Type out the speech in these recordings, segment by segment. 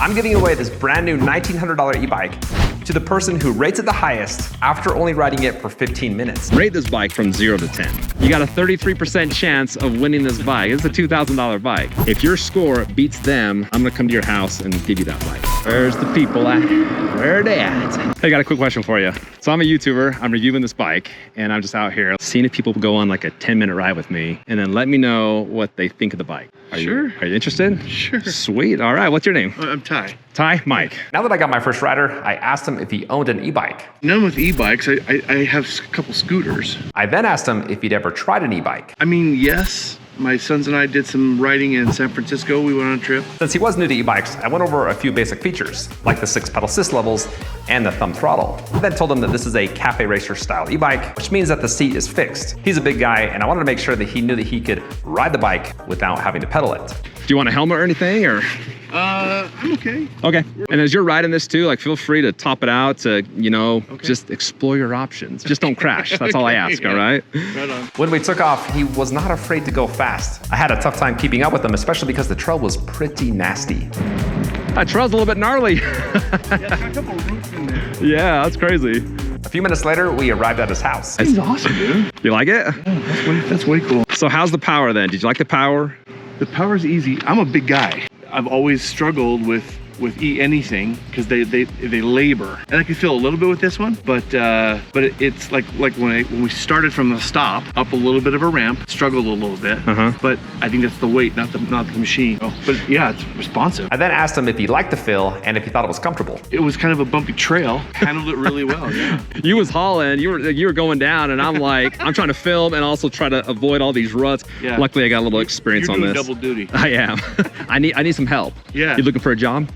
I'm giving away this brand new $1,900 e-bike to the person who rates it the highest after only riding it for 15 minutes. Rate this bike from 0 to 10. You got a 33% chance of winning this bike. It's a $2,000 bike. If your score beats them, I'm gonna come to your house and give you that bike. Where's the people at? Where are they at? Hey, I got a quick question for you. So I'm a YouTuber, I'm reviewing this bike, and I'm just out here seeing if people go on like a 10-minute ride with me, and then let me know what they think of the bike. Are you interested? Sure. Sweet, all right, what's your name? I'm Ty. Ty? Mike. Now that I got my first rider, I asked him if he owned an e-bike. None with e-bikes. I have a couple scooters. I then asked him if he'd ever tried an e-bike. I mean, yes. My sons and I did some riding in San Francisco. We went on a trip. Since he was new to e-bikes, I went over a few basic features, like the 6-pedal assist levels and the thumb throttle. I then told him that this is a cafe racer style e-bike, which means that the seat is fixed. He's a big guy, and I wanted to make sure that he knew that he could ride the bike without having to pedal it. Do you want a helmet or anything, or? I'm okay. Okay. And as you're riding this too, like feel free to top it out to, you know, just explore your options. Just don't crash. That's all I ask, Yeah. all right? Right on. When we took off, he was not afraid to go fast. I had a tough time keeping up with him, especially because the trail was pretty nasty. That trail's a little bit gnarly. Yeah, it's got a couple roots in there. Yeah, that's crazy. A few minutes later, we arrived at his house. This is awesome, dude. You like it? That's way cool. So how's the power then? Did you like the power? The power's easy. I'm a big guy. I've always struggled with anything because they labor, and I can feel a little bit with this one, but it's like when we started from the stop up a little bit of a ramp, struggled a little bit, but I think that's the weight, not the machine. Oh, but yeah, it's responsive. I then asked him if he liked the feel and if he thought it was comfortable. It was kind of a bumpy trail, handled it really well. Yeah. You was hauling, you were going down, and I'm like, I'm trying to film and also try to avoid all these ruts. Yeah. Luckily, I got a little experience You're on doing this. double duty. I am. I need some help. Yeah. You looking for a job?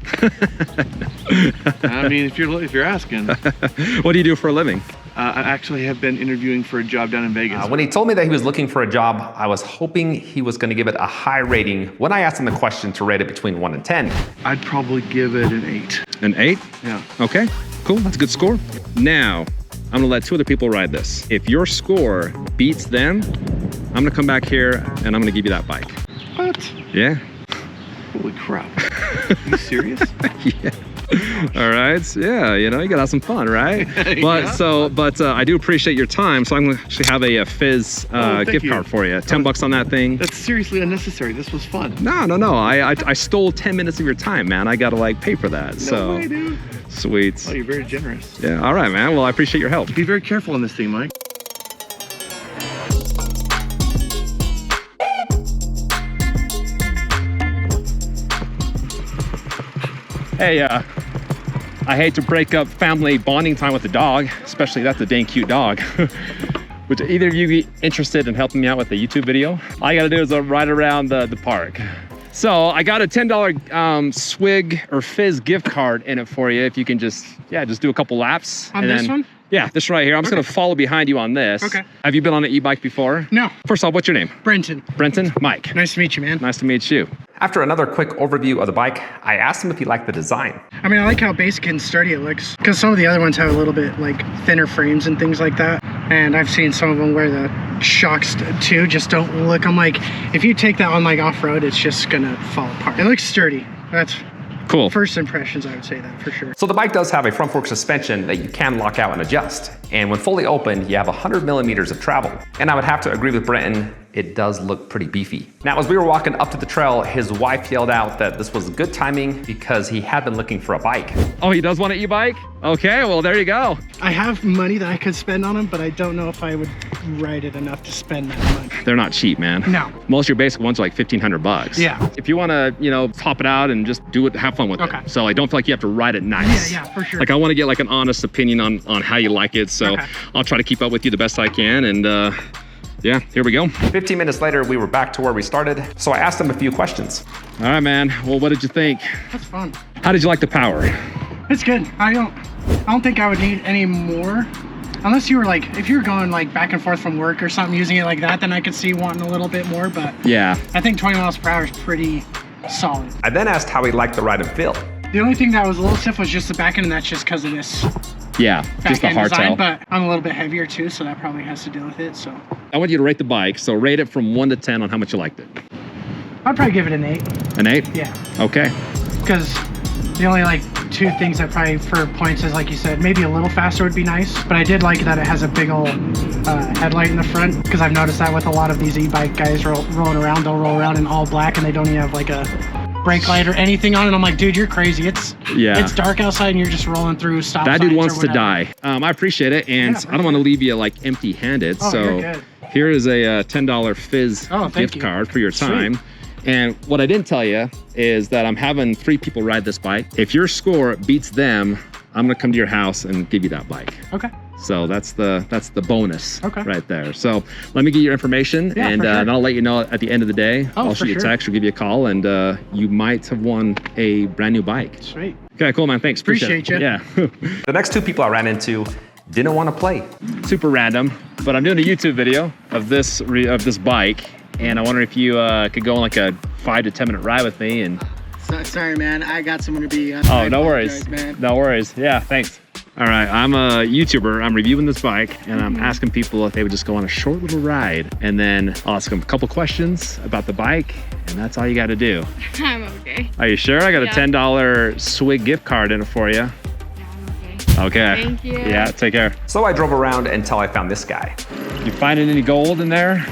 I mean, if you're asking. What do you do for a living? I actually have been interviewing for a job down in Vegas. When he told me that he was looking for a job, I was hoping he was going to give it a high rating when I asked him the question to rate it between 1 and 10. I'd probably give it an 8. An 8? Yeah. Okay, cool, that's a good score. Now, I'm gonna let 2 other people ride this. If your score beats them, I'm gonna come back here and I'm gonna give you that bike. What? Yeah? Holy crap. Are you serious? Yeah. All right, yeah, you know, you gotta have some fun, right? But I do appreciate your time, so I'm gonna actually have a Fizz gift card for you. 10 bucks on that thing. That's seriously unnecessary. This was fun. No, I stole 10 minutes of your time, man. I gotta like pay for that, No way, dude. Sweet. Oh, you're very generous. Yeah, all right, man. Well, I appreciate your help. Be very careful on this thing, Mike. Hey, I hate to break up family bonding time with the dog, especially that's a dang cute dog. Would either of you be interested in helping me out with the YouTube video? All you gotta do is ride around the park. So I got a $10 Swig or Fizz gift card in it for you. If you can just do a couple laps. On this one? Yeah, this right here. I'm just gonna follow behind you on this. Okay. Have you been on an e-bike before? No. First off, what's your name? Brenton. Brenton? Mike. Nice to meet you, man. Nice to meet you. After another quick overview of the bike, I asked him if he liked the design. I mean, I like how basic and sturdy it looks, because some of the other ones have a little bit like thinner frames and things like that. And I've seen some of them where the shocks too just don't look. I'm like, if you take that on like off-road, it's just gonna fall apart. It looks sturdy. That's cool. First impressions, I would say that for sure. So the bike does have a front fork suspension that you can lock out and adjust. And when fully opened, you have 100 millimeters of travel. And I would have to agree with Brenton, it does look pretty beefy. Now, as we were walking up to the trail, his wife yelled out that this was good timing because he had been looking for a bike. Oh, he does want an e-bike? Okay, well, there you go. I have money that I could spend on them, but I don't know if I would ride it enough to spend that money. They're not cheap, man. No. Most of your basic ones are like 1,500 bucks. Yeah. If you want to, you know, top it out and just do it, have fun with it. So I don't feel like you have to ride it nice. Yeah, for sure. Like I want to get like an honest opinion on how you like it. So I'll try to keep up with you the best I can. And yeah, here we go. 15 minutes later, we were back to where we started. So I asked him a few questions. All right, man. Well, what did you think? That's fun. How did you like the power? It's good. I don't think I would need any more. Unless you were like, if you were going like back and forth from work or something using it like that, then I could see wanting a little bit more, but yeah, I think 20 miles per hour is pretty solid. I then asked how he liked the ride and feel. The only thing that was a little stiff was just the back end, and that's just because of this. Yeah, just the hardtail. But I'm a little bit heavier too, so that probably has to do with it. So I want you to rate the bike. So rate it from 1 to 10 on how much you liked it. I'd probably give it an 8. An 8? Yeah. Okay. Because The only like two things that probably for points is, like you said, maybe a little faster would be nice. But I did like that it has a big old headlight in the front, because I've noticed that with a lot of these e-bike guys rolling around, they'll roll around in all black and they don't even have like a brake light or anything on it. I'm like, dude, you're crazy. It's dark outside and you're just rolling through stop That signs dude or wants to whatever. die. I appreciate it, and Yeah, I don't want to leave you like empty-handed. Oh, So you're good. here is a $10 Fizz Oh, thank gift you. card for your Sweet. time. And what I didn't tell you is that I'm having 3 people ride this bike. If your score beats them, I'm gonna come to your house and give you that bike. Okay. So that's the bonus Okay. right there. So let me get your information, Yeah, and, for sure. and I'll let you know at the end of the day. Oh, I'll for shoot you a sure. text or give you a call, and you might have won a brand new bike. Sweet. Okay, cool, man. Thanks. Appreciate it. ya. Yeah. The next 2 people I ran into didn't want to play. Super random, but I'm doing a YouTube video of this bike, and I wonder if you could go on like a 5 to 10 minute ride with me. And Sorry, man. I got someone to be. oh, no worries, man. no worries. Yeah, thanks. All right, I'm a YouTuber. I'm reviewing this bike, and I'm asking people if they would just go on a short little ride, and then I'll ask them a couple questions about the bike, and that's all you got to do. I'm okay. Are you sure? I got Yeah. a $10 Swig gift card in it for you. Okay. Thank you. Yeah, take care. So I drove around until I found this guy. You finding any gold in there?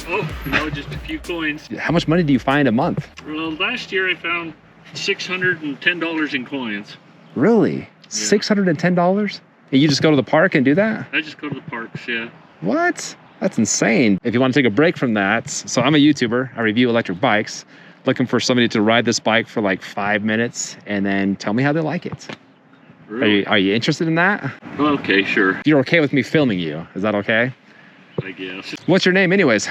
Oh, no, just a few coins. How much money do you find a month? Well, last year I found $610 in coins. Really? $610? And you just go to the park and do that? I just go to the parks, yeah. What? That's insane. If you want to take a break from that, so I'm a YouTuber. I review electric bikes. Looking for somebody to ride this bike for like 5 minutes and then tell me how they like it. Really? Are you interested in that? Okay, sure, You're okay with me filming you? Is that okay? I guess. What's your name anyways?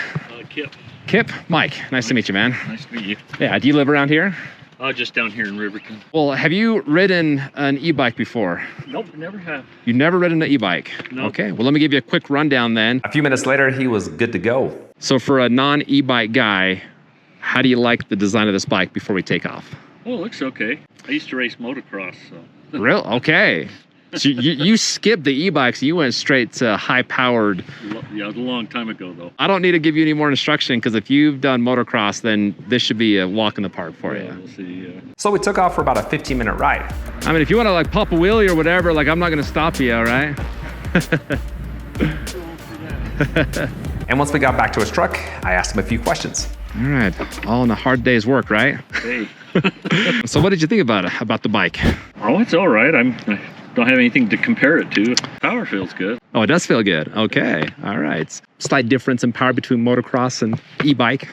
Kip, Kip? Mike. Nice to meet you, man. nice to meet you. Yeah, do you live around here? Just down here in Riverton. Well, have you ridden an e-bike before? Nope, never have. You never ridden an e-bike? No. Okay, well, let me give you a quick rundown then. A few minutes later, he was good to go. So for a non-e-bike guy, how do you like the design of this bike before we take off? Oh, it looks okay. I used to race motocross, so. Real? Okay. So you skipped the e-bikes, you went straight to high-powered. Yeah, it was a long time ago, though. I don't need to give you any more instruction, because if you've done motocross, then this should be a walk in the park for you. We'll see. So we took off for about a 15-minute ride. I mean, if you want to like pop a wheelie or whatever, like I'm not going to stop you, all right? And once we got back to his truck, I asked him a few questions. All right, all in a hard day's work, right? Hey. So what did you think about the bike? Oh, it's all right. I don't have anything to compare it to. Power feels good. Oh, it does feel good. Okay, all right. Slight difference in power between motocross and e-bike.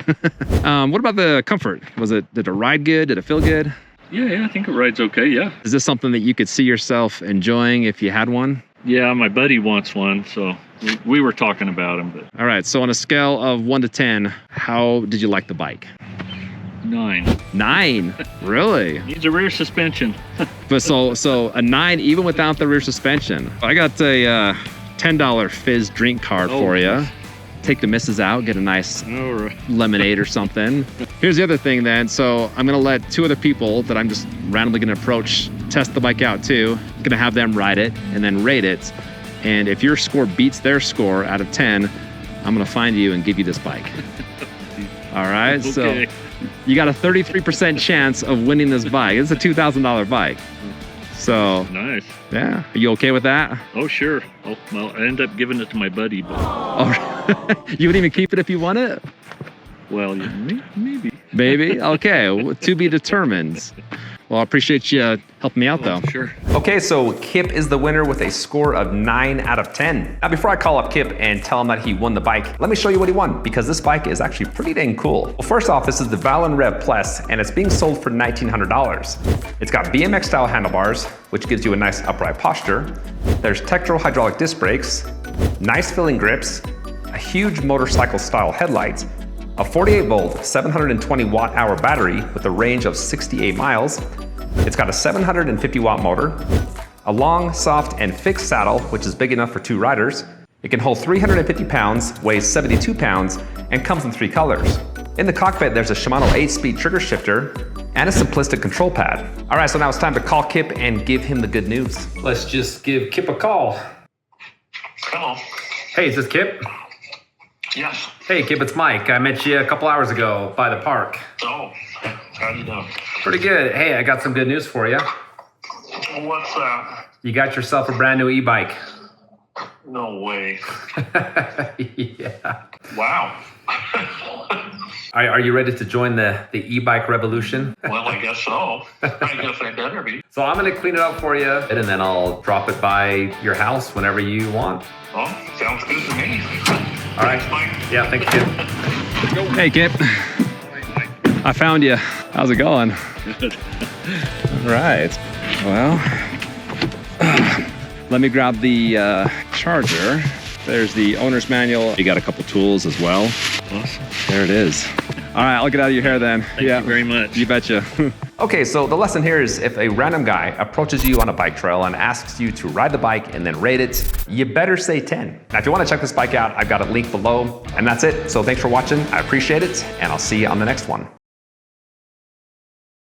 What about the comfort? Did it ride good? Did it feel good? Yeah, I think it rides okay, yeah. Is this something that you could see yourself enjoying if you had one? Yeah, my buddy wants one, so we were talking about him, but All right, so on a scale of 1 to 10, how did you like the bike? 9. 9, really? Needs a rear suspension. But so a 9 even without the rear suspension. I got a $10 Fizz drink card for you. Take the missus out, get a nice All right. lemonade or something. Here's the other thing then. So I'm gonna let 2 other people that I'm just randomly gonna approach test the bike out too. I'm gonna have them ride it and then rate it. And if your score beats their score out of 10, I'm gonna find you and give you this bike. All right, Okay. so you got a 33% chance of winning this bike. It's a $2,000 bike. So Nice. yeah, are you okay with that? Oh, sure. Oh, well, I end up giving it to my buddy, but, Oh, you would even keep it if you won it? well, yeah, maybe. Maybe? Okay, to be determined. Well, I appreciate you helping me out though. Sure. Okay, so Kip is the winner with a score of 9 out of 10. Now, before I call up Kip and tell him that he won the bike, let me show you what he won, because this bike is actually pretty dang cool. Well, first off, this is the Valen Rev Plus, and it's being sold for $1,900. It's got BMX style handlebars, which gives you a nice upright posture. There's Tektro hydraulic disc brakes, nice filling grips, a huge motorcycle style headlight, a 48 volt, 720 watt hour battery with a range of 68 miles. It's got a 750 watt motor, a long, soft, and fixed saddle, which is big enough for 2 riders. It can hold 350 pounds, weighs 72 pounds, and comes in 3 colors. In the cockpit, there's a Shimano 8-speed trigger shifter and a simplistic control pad. All right, so now it's time to call Kip and give him the good news. Let's just give Kip a call. Hello. Hey, is this Kip? Yes. Hey, Kip, it's Mike. I met you a couple hours ago by the park. Oh, how you doing? Pretty good. Hey, I got some good news for you. What's that? You got yourself a brand new e-bike. No way. Yeah. Wow. Are you ready to join the e-bike revolution? Well, I guess so. I guess I better be. So I'm gonna clean it up for you, and then I'll drop it by your house whenever you want. Oh, sounds good to me. All right. Thanks, Mike. Yeah, thank you. Hey, Kip. I found you. How's it going? Good. All right. Well, let me grab the charger. There's the owner's manual. You got a couple tools as well. Awesome. There it is. All right, I'll get out of your hair then. Thank you very much. You betcha. Okay, so the lesson here is if a random guy approaches you on a bike trail and asks you to ride the bike and then rate it, you better say 10. Now, if you want to check this bike out, I've got a link below. And that's it. So thanks for watching. I appreciate it, and I'll see you on the next one.